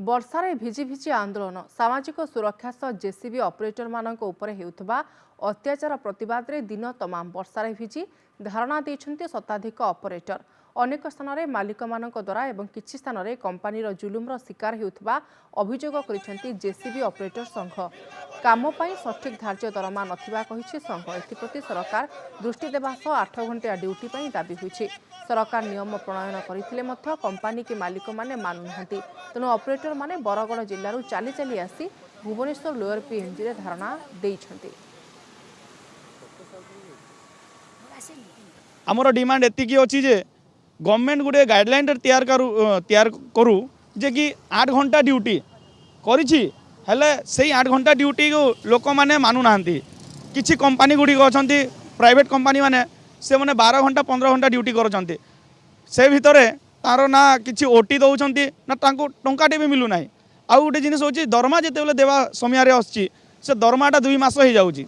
वर्षारे भिजी भिजी आंदोलन सामाजिक सुरक्षा सह जेसीबी ऑपरेटर मानक उपरे हेउथबा अत्याचार प्रतिवाद रे दिन तमाम वर्षारे भिजी धारणा देइछन्ते शताधिक ऑपरेटर अनेक स्थान रे मालिक मानक द्वारा एवं किछि स्थान रे कंपनीर जुलुमर शिकार हेउथबा अभियोग करिसेंती जेसीबी ऑपरेटर संघ काम पई सठिक धार्य दरमा नथिबा कहिछि संघ एथिप्रति सरकार दृष्टि देबा सह 8 घंटा ड्यूटी पई दाबी होइछि। सरकार नियम प्रणयन करथिले मध्य कंपनी के मालिक माने मानु नहंती तेणु ऑपरेटर माने बरगड़ जिल्लारू चाली चाली आसी भुवनेश्वर लोअर पीएमजी रे धारणा देइछन्ती। आमर डिमांड एतिकी अछि जे गवर्नमेंट गुडे गाइडलाइन तैयार करू जे कि 8 घंटा ड्यूटी करिछि हेले सेही 8 घंटा ड्यूटी को लोक माने मानु नाहंती। किछि कंपनी गुडी अछंती प्राइवेट कंपनी माने से माने 12 घंटा 15 घंटा ड्यूटी करछंती से भितरे तारो ना किछि ओटी दउछंती ना तांको टंकाटे भी मिलु नाही। आ गोटे जिनिस होछि दरमा जेते बेले देवा समय रे आछि से दरमाटा 2 मास हो जाउछि।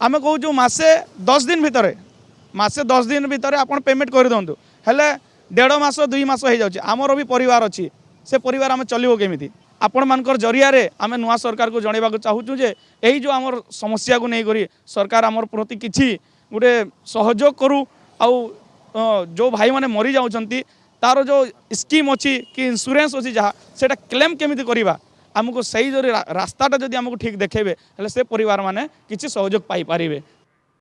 आमे कहूँ मासे 10 दिन भितर मासे 10 दिन भितर आपण पेमेंट कर दिंतु हेले 1.5 मास 2 मास हो जाउछि। आमर भी परिवार अच्छी से परिवार आम चलो केमिति आपण मानकर जरिया आम नुआ सरकार को जनइबा चाहूँ जे यही जो आम समस्या को लेकर सरकार आमर प्रति किछि गोटे सहयोग करू आउ जो भाई माने मरी जाउछंती तार जो स्कीम अच्छी कि इंश्योरेंस अच्छी जहाँ से क्लेम केमिति करवा आमको सही जो रास्ताटा जदि आमको ठीक देखेबे हेले से परिवार माने किछि सहयोग पाई पारिबे।